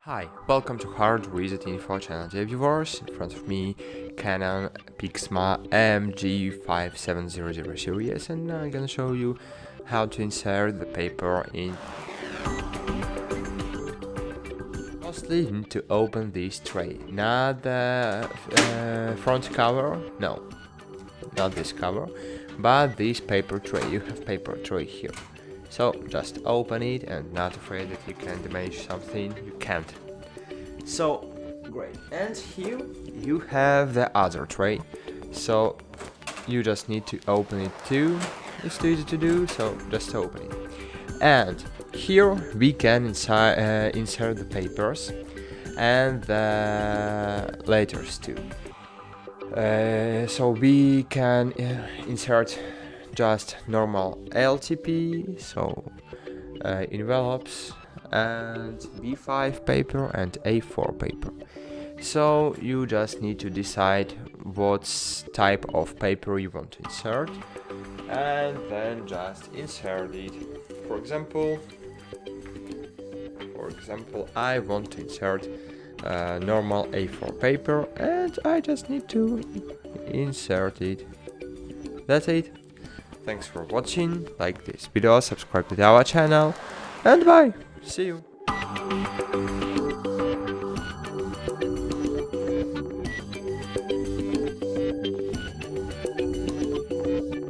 Hi, welcome to HardReset.Info channel dear viewers. In front of me, Canon Pixma MG5700 series, and I'm gonna show you how to insert the paper in. Mostly you need to open this tray, not the front cover, no, not this cover, but this paper tray. You have paper tray here. So just open it and not afraid that you can damage something, you can't. So great, and here you have the other tray, so you just need to open it too. It's too easy to do, so just open it. And here we can insert the papers and the letters too. So we can insert just normal LTP, so envelopes, and B5 paper and A4 paper. So you just need to decide what type of paper you want to insert and then just insert it. For example, I want to insert normal A4 paper and I just need to insert it. That's it. Thanks for watching, like this video, subscribe to our channel, and bye! See you!